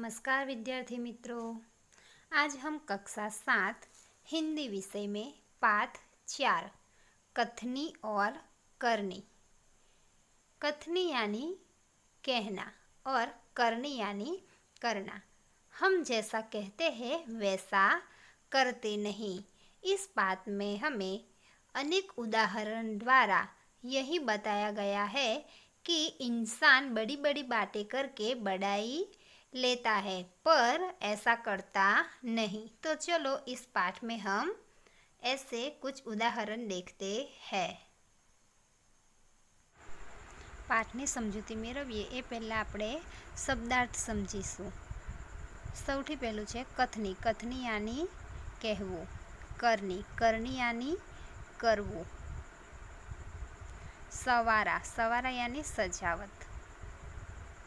नमस्कार विद्यार्थी मित्रों। आज हम कक्षा 7 हिंदी विषय में पाठ 4 कथनी और करनी। कथनी यानी कहना और करनी यानी करना। हम जैसा कहते हैं वैसा करते नहीं। इस पाठ में हमें अनेक उदाहरण द्वारा यही बताया गया है कि इंसान बड़ी बड़ी बातें करके बड़ाई लेता है पर ऐसा करता नहीं। तो चलो इस पाठ में हम ऐसे कुछ उदाहरण देखते हैं। पाठनी समझूती मेळवीए ए पहला આપણે શબ્દાર્થ સમજીશું। સૌથી પહેલું છે કથની। કથની यानी કહેવું। કરनी। કરनी यानी કરવું। સવારા। સવારા यानी સજાવટ।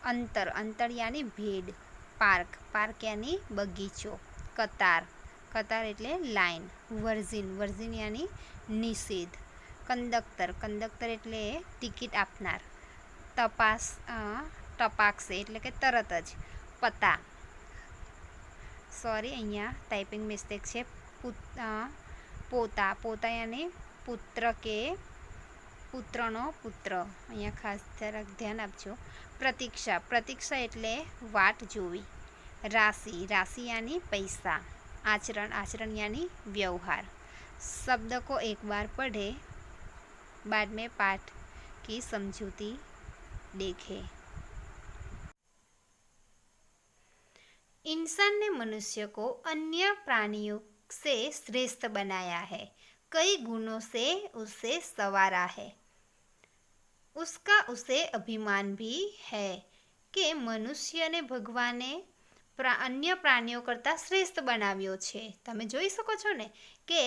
अंतर। अंतर यानी भेद। पार्क। पार्क यानी बगीचो। कतार। कतार एटले लाइन। वर्जिन। वर्जिन यानी निषेध। कंडक्टर। कंडक्टर एटले टिकिट आपनार। तपास टपाकसे एटले के तरत ज। पता। सॉरी अहींया टाइपिंग मिस्टेक छे। पोता। पोता यानी पुत्र के पुत्रनो पुत्र। अहींया खास जराक ध्यान आपजो। प्रतीक्षा। प्रतीक्षा एटले वाट जोवी। राशि। राशि यानी पैसा। आचरण। आचरण यानी व्यवहार। शब्द को एक बार पढ़े बाद में पाठ की समझूती देखे। इंसान ने मनुष्य को अन्य प्राणियों से श्रेष्ठ बनाया है। कई गुणों से उसे संवारा है। उसका उसे अभिमान भी है कि मनुष्य ने भगवाने अन्य प्राणियों करता श्रेष्ठ बनाव्यो छे। तमे जोई शको छो ने के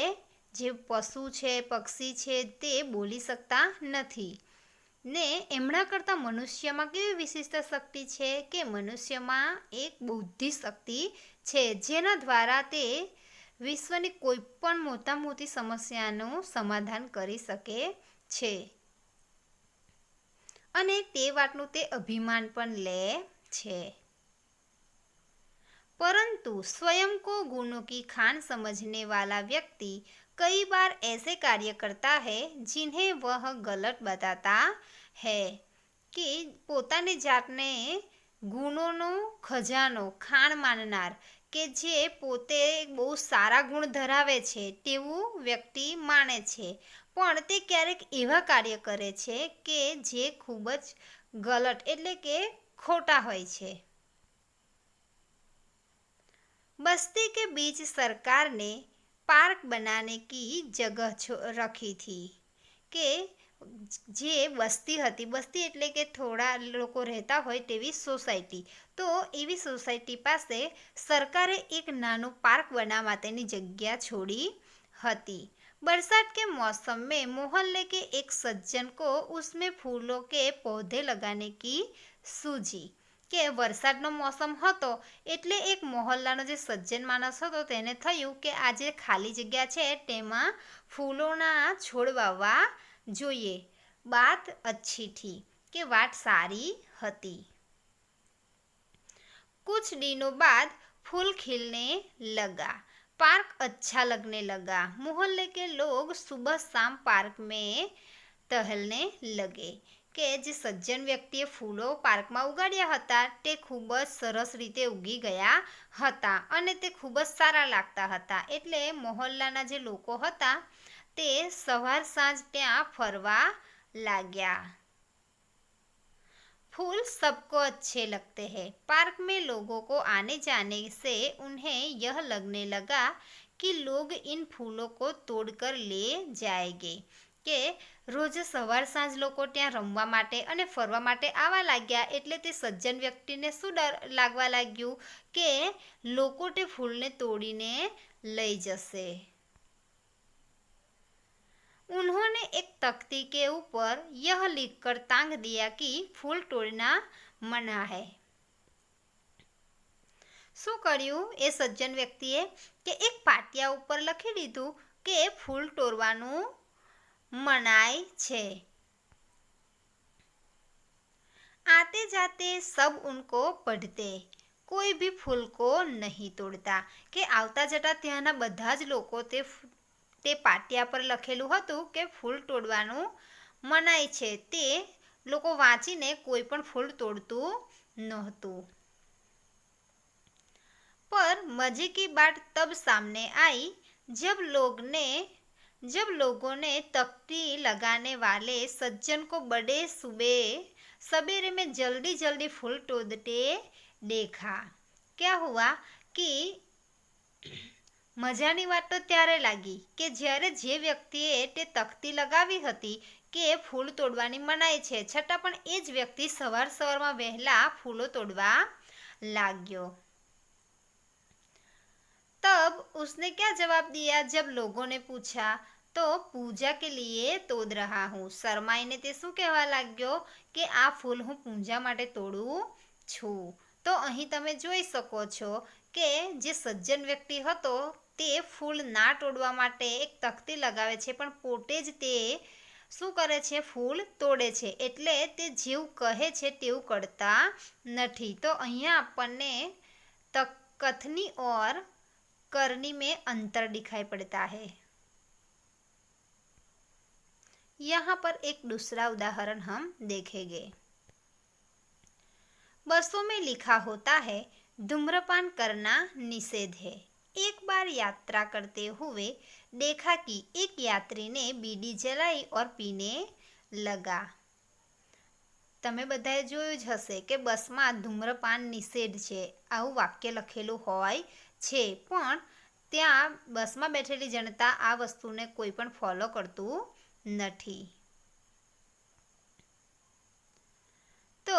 जे पशु छे पक्षी छे ते बोली सकता नथी ने एमना करता मनुष्य में केवी विशिष्ट शक्ति छे के मनुष्य में एक बुद्धि शक्ति छे जेना द्वारा ते विश्वनी कोईपण मोटा मोटी समस्याનું समाधान करी सके छे अने ते वातनु ते अभिमान पण ले छे। परंतु स्वयं को गुणों की खान समझने वाला व्यक्ति कई बार ऐसे कार्य करता है जिन्हें वह गलत बताता है कि पोतानी जातने गुणोनो खजानो खाण माननार के जे पोते बहु सारा गुण धरावे छे तेवुं व्यक्ति माने छे पण ते क्यारेक एवा कार्य करे छे के जे खूब ज गलत एटले के खोटा होय छे। बस्ती के बीच सरकार ने पार्क बनाने की जगह रखी थी के जे बस्ती हती बस्ती एटले के थोड़ा लोको रहता होय तेवी सोसायटी तो एवी सोसायटी पासे सरकारे एक नानो पार्क बनावा माटेनी जग्या छोड़ी हती। बरसात के मौसम में मोहल्ले के एक सज्जन को उसमें फूलों के पौधे लगाने की सूझी के वरसादनो मौसम हतो एटले एक मोहल्लानो जे सज्जन मानस हतो तेने थयुं के आ जे खाली जग्या छे तेमां फूलोना छोड़ वाववा जोईए। बात अच्छी थी के वात सारी हती। कुछ दिनों बाद फूल खिलने लगा। पार्क अच्छा लगने लगा। मोहल्ले के लोग सुबह शाम पार्क में टहलने लगे के जे सज्जन व्यक्तिए फूलो पार्क में उगाड्या हता ते खूब ज सरस रीते उगी गया हता अने ते खूब ज सारा लागता हता एटले मोहल्लाना जे लोको हता ते सवार सांज त्यां फरवा लाग्या। फूल सबको अच्छे लगते हैं। पार्क में लोगों को आने जाने से उन्हें यह लगने लगा कि लोग इन फूलों को तोड़कर ले जाएंगे के रोज सवार सांज लोको त्यां रमवा माटे अने फरवा माटे आवा लाग्या एटले ते सज्जन व्यक्तिने शुं डर लागवा लाग्युं के लोको ते फूलने तोड़ीने लई जशे। उन्होंने एक तख्ती के ऊपर यह लिखकर टांग दिया कि फूल तोड़ना मना है। शू कर्युं ए सज्जन व्यक्तिए के एक पाटिया ऊपर लखी दीधुं के फूल तोड़वानुं मनाय छे। आते जाते सब उनको पढ़ते। કોઈ ભી ફૂલ કો નહીં તોડતા, કે આવતા જતા ત્યાંના બધા જ લોકો તે પાટિયા પર લખેલું હતું કે ફૂલ તોડવાનું મનાય છે, તે લોકો વાંચીને કોઈ પણ ફૂલ તોડતું નહોતું। पर मजे की बात तब सामने आई जब लोगों ने तख्ती लगाने वाले सज्जन को बड़े सवेरे में जल्दी जल्दी फूल तोड़ते देखा। क्या हुआ कि મજાની વાત તો ત્યારે લાગી કે જ્યારે જે વ્યક્તિએ તે તખ્તી લગાવી હતી કે ફૂલ તોડવાની મનાઈ છે, છતાં પણ એ જ વ્યક્તિ સવારમાં વહેલા ફૂલો તોડવા लाग्यो। तब उसने क्या जवाब दिया जब लोगों ने पूछा, तो पूजा के लिए तोड़ रहा हूँ। शरमाईने ते શું કહેવા લાગ્યો કે આ ફૂલ હું પૂજા માટે તોડું છું। તો અહીં તમે જોઈ શકો છો કે જે સજ્જન વ્યક્તિ હતો તે ફૂલ ના તોડવા માટે એક તખ્તી લગાવે છે, પણ પોતે જ તે શું કરે છે, ફૂલ તોડે છે, એટલે તે જેવું કહે છે તેવું કરતા નથી। તો અહીંયા આપણને કથની और करनी में अंतर दिखाई पड़ता है। यहाँ पर एक दूसरा उदाहरण हम देखेंगे। बसों में लिखा होता है धूम्रपान करना निषेध है। एक बार यात्रा करते हुए देखा कि एक यात्री ने बीड़ी जलाई और पीने लगा। તમે બધાએ જોયું જ હશે કે બસમાં ધૂમ્રપાન નિષેધ છે આવું વાક્ય લખેલું હોય છે, પણ ત્યાં બસમાં બેઠેલી જનતા આ વસ્તુને કોઈ પણ ફોલો કરતું નથી। तो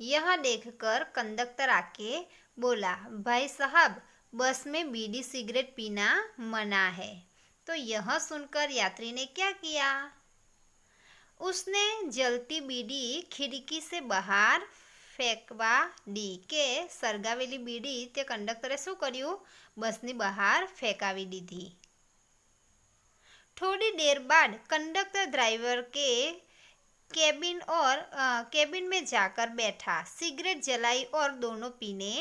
यह देखकर कंडक्टर आके बोला, भाई साहब बस में बीड़ी सिगरेट पीना मना है। तो यह सुनकर यात्री ने क्या किया, उसने जलती बीड़ी खिड़की से बहार फेंकवा दी। के સળગાવેલી બીડી તે કંડક્ટરે શું કર્યું, બસની બહાર ફેંકાવી દીધી। थोड़ी देर बाद कंडक्टर ड्राइवर के केबिन में जाकर बैठा, सिगरेट जलाई और दोनों पीने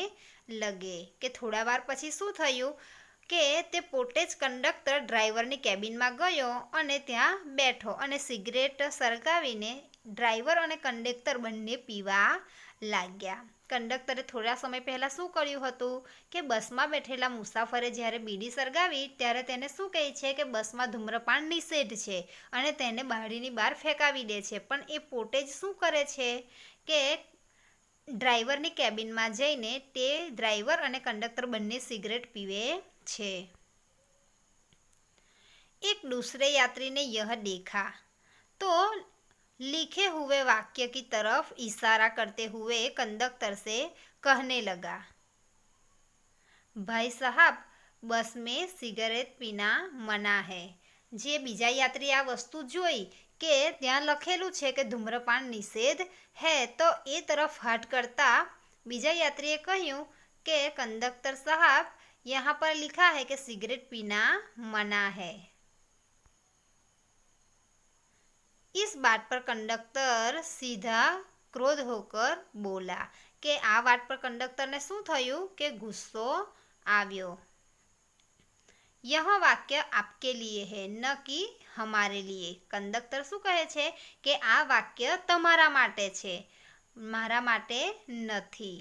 लगे। કે થોડા વાર પછી શું થયું કે તે પોતે જ કંડક્ટર ડ્રાઈવરની કેબિનમાં ગયો અને ત્યાં બેઠો અને સિગરેટ સળગાવીને ડ્રાઈવર અને કંડક્ટર બંને પીવા लाग्या। કંડક્ટરે થોડા સમય પહેલાં શું કર્યું હતું કે બસમાં બેઠેલા મુસાફરે જ્યારે બીડી સળગાવી ત્યારે તેને શું કહે છે કે બસમાં ધૂમ્રપાન નિષેધ છે અને તેને બારીની બહાર ફેંકાવી દે છે, પણ એ પોતે જ શું કરે છે કે ડ્રાઈવરની કેબિનમાં જઈને તે ડ્રાઈવર અને કંડક્ટર બંને સિગરેટ પીવે છે। एक दूसरे यात्री ने यह देखा तो लिखे हुए वाक्य की तरफ इशारा करते हुए कंडक्टर से कहने लगा, भाई साहब बस में सिगरेट पीना मना है। જે બીજા યાત્રી આ વસ્તુ જોઈ કે ત્યાં લખેલું છે કે ધૂમ્રપાન નિષેધ હે, તો એ તરફ હાથ કરતા બીજા યાત્રીએ કહ્યું કે કંડક્ટર સાહેબ यहाँ पर लिखा है कि सिगरेट पीना मना है। इस बात पर कंडक्टर सीधा क्रोध होकर बोला કે આ વાત પર કંડક્ટરને શું થયું કે ગુસ્સો આવ્યો। यह वाक्य आपके लिए है न कि हमारे लिए। कंडक्टर શું કહે છે કે આ વાક્ય તમારા માટે છે, મારા માટે નથી।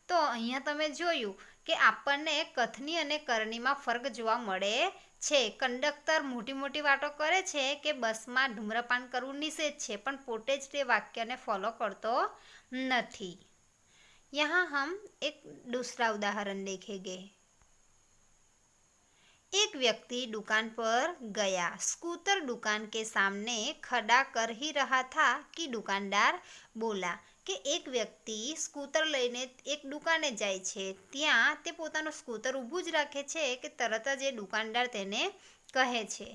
તો અહીંયા તમે જોયું કે આપણને કથની અને કરણીમાં ફરક જોવા મળે છે। કંડક્ટર મોટી મોટી વાતો કરે છે કે બસમાં ધૂમ્રપાન કરવું નિષેધ છે, પણ પોતે જ તે વાક્યને ફોલો કરતો નથી। यहाँ हम एक दूसरा उदाहरण देखेंगे। एक व्यक्ति दुकान पर गया, स्कूटर दुकान के सामने खड़ा कर ही रहा था कि दुकानदार बोला કે એક વ્યક્તિ સ્કૂટર લઈને એક દુકાને જાય છે, ત્યાં તે પોતાનું સ્કૂટર ઊભું જ રાખે છે કે તરત જ એ દુકાનદાર તેને કહે છે,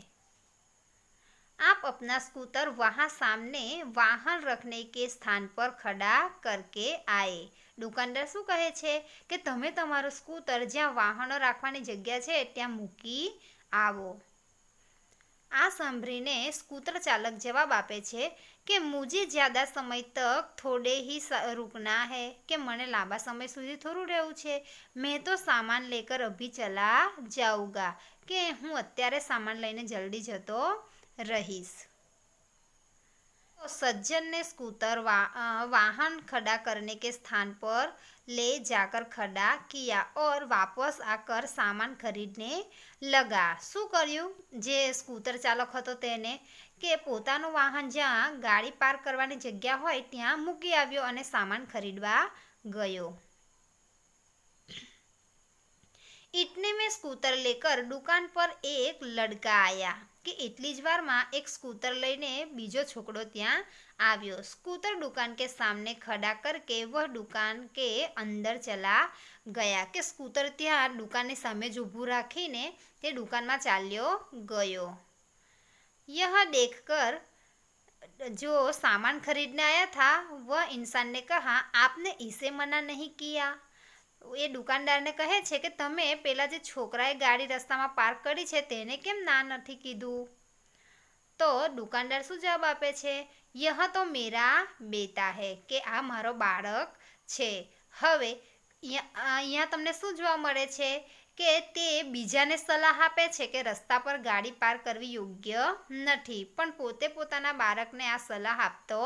आप अपना स्कूटर वहाँ सामने वाहन रखने के स्थान पर खड़ा करके आए। दुकानदार શું કહે છે કે તમે તમારું સ્કૂટર જ્યાં વાહનો રાખવાની જગ્યા છે ત્યાં મૂકી આવો। આ સાંભળીને સ્કૂટર ચાલક જવાબ આપે છે કે મુझे ज़्यादा समय तक थोड़े ही रुकना है, કે મને લાંબા સમય સુધી થોડું રહેવું છે, મેં તો સામાન લેકર અભી ચલા જાઉંગા, કે હું અત્યારે સામાન લઈને જલ્દી જતો रहीश। तो सज्जन ने स्कूटर वाहन खड़ा करने के स्थान पर ले जाकर खड़ा किया और वापस आकर सामान खरीदने लगा। શું કર્યું જે સ્કૂટર ચાલક હતો તેને કે પોતાનું વાહન જ્યાં ગાડી પાર્ક કરવાની જગ્યા હોય ત્યાં મૂકી આવ્યો અને સામાન ખરીદવા ગયો। इतने में स्कूटर लेकर दुकान पर एक लड़का आया, કે એટલી જ વારમાં એક સ્કૂટર લઈને બીજો છોકરો ત્યાં આવ્યો। स्कूटर दुकान के सामने खड़ा करके वह दुकान के अंदर चला गया, કે સ્કૂટર ત્યાં દુકાનની સામે જ ઊભું રાખીને તે દુકાનમાં ચાલ્યો ગયો। यह देखकर जो सामान खरीदने आया था वह इंसान ने कहा, आपने इसे मना नहीं किया। એ દુકાનદારને કહે છે કે તમે પેલા જે છોકરાએ ગાડી રસ્તામાં પાર્ક કરી છે તેને કેમ ના નથી કીધું? તો દુકાનદાર શું જવાબ આપે છે? યહ તો મેરા બેટા હે, કે આ મારો બાળક છે। હવે અહીંયા તમને શું જોવા મળે છે કે તે બીજાને સલાહ આપે છે કે રસ્તા પર ગાડી પાર્ક કરવી યોગ્ય નથી, પણ પોતે પોતાના બાળકને આ સલાહ આપતો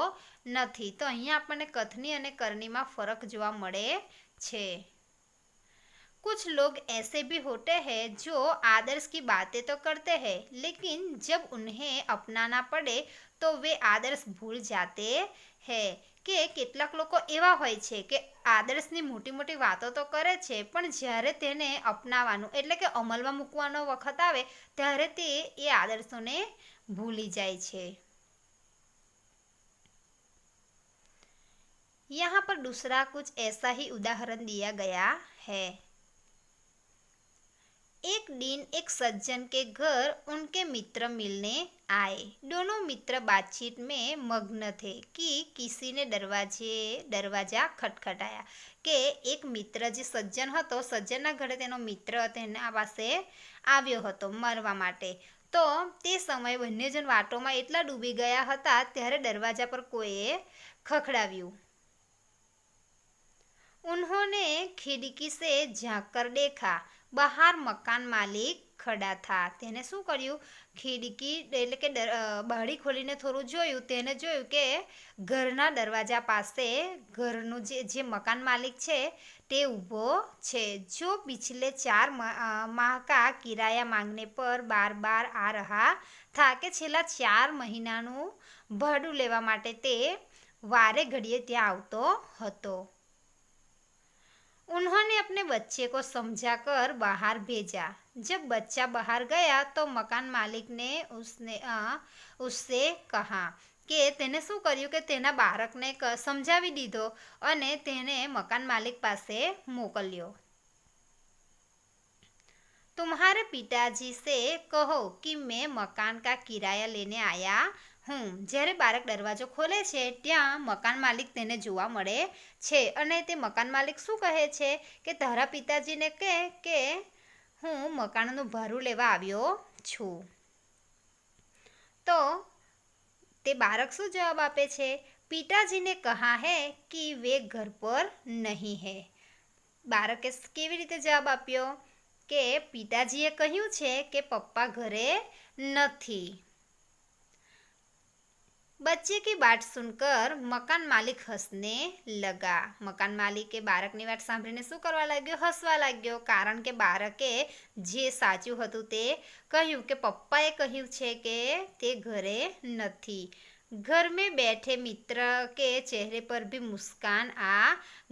નથી। તો અહીંયા આપણને કથની અને કરણીમાં ફરક જોવા મળે છે। कुछ लोग ऐसे भी होते हैं जो आदर्श की बातें तो करते हैं, लेकिन जब उन्हें अपनाना पड़े तो वे आदर्श भूल जाते हैं, કે કેટલાક લોકો એવા હોય છે કે આદર્શની મોટી મોટી વાતો તો કરે છે પણ જ્યારે તેને અપનાવવાનું એટલે કે અમલમાં મૂકવાનો વખત આવે ત્યારે તે એ આદર્શોને ભૂલી જાય છે। यहाँ पर दूसरा कुछ ऐसा ही उदाहरण दिया गया है। एक दिन एक सज्जन के घर उनके मित्र मिलने आए। दोनों मित्र बातचीत में मग्न थे कि किसी ने दरवाजा खटखटाया, કે એક મિત્ર જે સજ્જન હતો, સજ્જનના ઘરે તેનો મિત્ર તેના પાસે આવ્યો હતો મરવા માટે। તો તે સમયે બંને જણ વાતોમાં એટલા ડૂબી ગયા હતા ત્યારે દરવાજા પર કોઈએ ખખડાવ્યું। उन्होंने खिड़की से झाँक कर देखा, બહાર મકાન માલિક ખડા થા। તેને શું કર્યું? ખિડકી એટલે કે બારી ખોલીને થોડું જોયું, તેને જોયું કે ઘરના દરવાજા પાસે ઘરનું જે મકાન માલિક છે તે ઊભો છે, जो पिछले 4 माह का किराया मांगने पर बार बार आ रहा था, કે છેલ્લા 4 મહિનાનું ભાડું લેવા માટે તે વારે ઘડીએ ત્યાં આવતો હતો। उन्होंने अपने बच्चे को समझाकर बाहर भेजा। जब बच्चा बाहर गया तो मकान मालिक ने उससे कहा, કે તેને શું કર્યું કે તેના બાળકને સમજાવી દીધો અને તેને મકાન માલિક પાસે મોકલ્યો। तुम्हारे पिताजी से कहो कि मैं मकान का किराया लेने आया હું। જ્યારે બાળક દરવાજો ખોલે છે ત્યાં મકાન માલિક તેને જોવા મળે છે અને તે મકાન માલિક શું કહે છે કે તારા પિતાજીને કહે કે હું મકાનનું ભાડું લેવા આવ્યો છું। તો તે બાળક શું જવાબ આપે છે? પિતાજીને કહા હે કે વે ઘર પર નહીં હે। બાળકે કેવી રીતે જવાબ આપ્યો કે પિતાજીએ કહ્યું છે કે પપ્પા ઘરે નથી। बच्चे की बात सुनकर मकान मालिक हंसने लगा। मकान मालिके બાળકની વાત સાંભળીને શું કરવા લાગ્યો? હસવા લાગ્યો, કારણ કે બાળકે જે સાચું હતું તે કહ્યું કે પપ્પાએ કહ્યું છે કે તે ઘરે નથી। घर में बैठे मित्र के चेहरे पर भी मुस्कान आ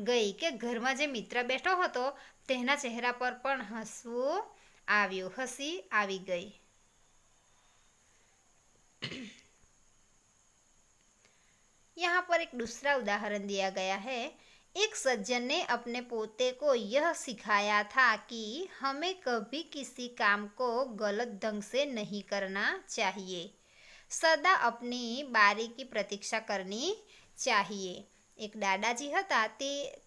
गई, કે ઘરમાં જે મિત્ર બેઠો હતો તેના ચહેરા પર પણ હસવું આવ્યું, હસી આવી ગઈ। यहाँ पर एक दूसरा उदाहरण दिया गया है। एक सज्जन ने अपने पोते को यह सिखाया था कि हमें कभी किसी काम को गलत ढंग से नहीं करना चाहिए, सदा अपनी बारी की प्रतीक्षा करनी चाहिए। એક દાદાજી હતા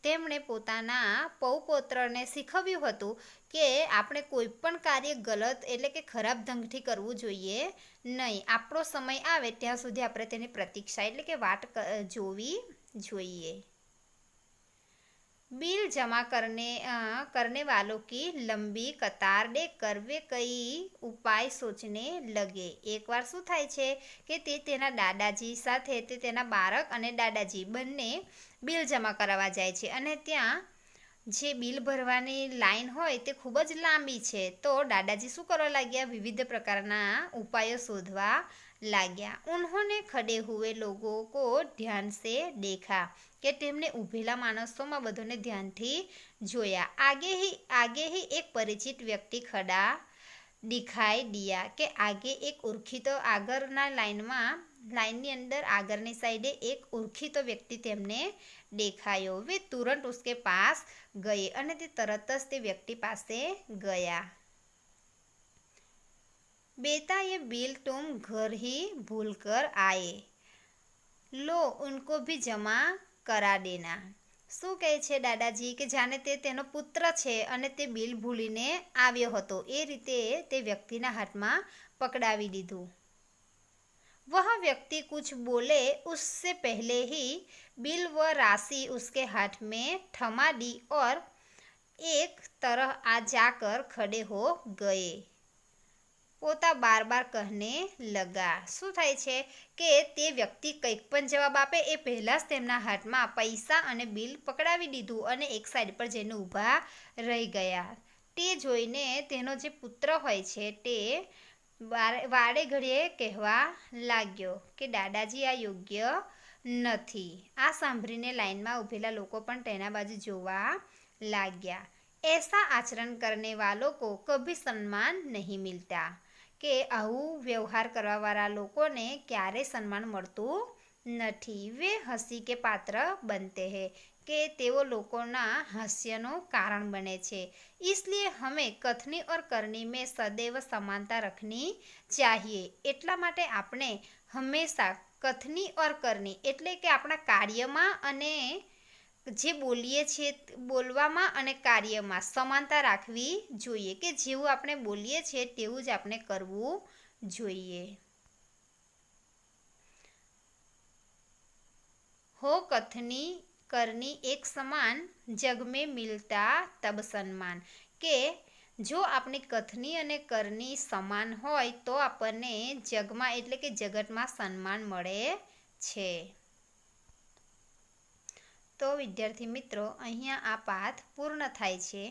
તેમણે પોતાના પૌપૌત્રને શીખવ્યું હતું કે આપણે કોઈ પણ કાર્ય ગલત એટલે કે ખરાબ ઢંગથી કરવું જોઈએ નહીં. આપણો સમય આવે ત્યાં સુધી આપણે તેની પ્રતીક્ષા એટલે કે વાટ જોવી જોઈએ. बिल जमा करने वालों की लंबी कतार देखकर वे कई ઉપાય સોચને લગે. એકવાર શું થાય છે કે તે તેના દાદાજી સાથે તે તેના બાળક અને દાદાજી બંને બિલ જમા કરાવવા જાય છે અને ત્યાં જે બિલ ભરવાની લાઈન હોય તે ખૂબ જ લાંબી છે. તો દાદાજી શું કરવા લાગ્યા? વિવિધ પ્રકારના ઉપાયો શોધવા लाग्या. उन्होंने खड़े हुए लोगों को ध्यान से देखा કે તેમને ઊભેલા માણસોમાં બધોને ધ્યાનથી જોયા. आगे ही एक परिचित व्यक्ति खड़ा दिखाई दिया કે આગે એક ઓળખીતો આગળના લાઈનની અંદર આગળની સાઈડે એક ઓળખીતો વ્યક્તિ તેમને દેખાયો. વે તુરંત ઉસકે પાસ ગયે અને તે તરત જ તે વ્યક્તિ પાસે ગયા. बेटा ये बिल तुम घर ही भूल कर आए, लो उनको भी जमा करा देना. શું કહે છે દાદાજી કે જાણે તે તેનો પુત્ર છે અને તે બિલ ભૂલીને આવ્યો હતો એ રીતે તે વ્યક્તિના હાથમાં પકડાવી દીધું. वह व्यक्ति कुछ बोले उससे पहले ही बिल व राशि उसके हाथ में थमा दी और एक तरह आ जाकर खड़े हो गए. પોતા બાર બાર કહને લગા. શું થાય છે કે તે વ્યક્તિ કંઈક પણ જવાબ આપે એ પહેલાં જ તેમના હાથમાં પૈસા અને બિલ પકડાવી દીધું અને એક સાઈડ પર જઈને ઊભા રહી ગયા. તે જોઈને તેનો જે પુત્ર હોય છે તે વાડે ઘડીએ કહેવા લાગ્યો કે દાદાજી આ યોગ્ય નથી. આ સાંભળીને લાઈનમાં ઊભેલા લોકો પણ તેના બાજુ જોવા લાગ્યા. ऐसा आचरण करने वालों को कभी सम्मान नहीं मिलता કે આવું વ્યવહાર કરવાવાળા લોકોને ક્યારેય સન્માન મળતું નથી. વે હસી કે પાત્ર બનતે હૈ કે તેઓ લોકોના હાસ્યનું કારણ બને છે. इसलिए हमें कथनी और करनी में सदैव समानता रखनी चाहिए. એટલા માટે આપણે હંમેશા કથની ઓર કરની એટલે કે આપણા કાર્યમાં અને જે બોલીએ છીએ બોલવામાં અને કાર્યમાં સમાનતા રાખવી જોઈએ કે જેવું આપણે બોલીએ છીએ તેવું જ આપણે કરવું જોઈએ. हो कथनी करनी एक समान जग में मिलता तब सम्मान કે જો આપણી કથની અને કરની સમાન હોય તો આપણને જગમાં એટલે કે જગતમાં સન્માન મળે છે. તો વિદ્યાર્થી મિત્રો અહીંયા આ પાઠ પૂર્ણ થાય છે.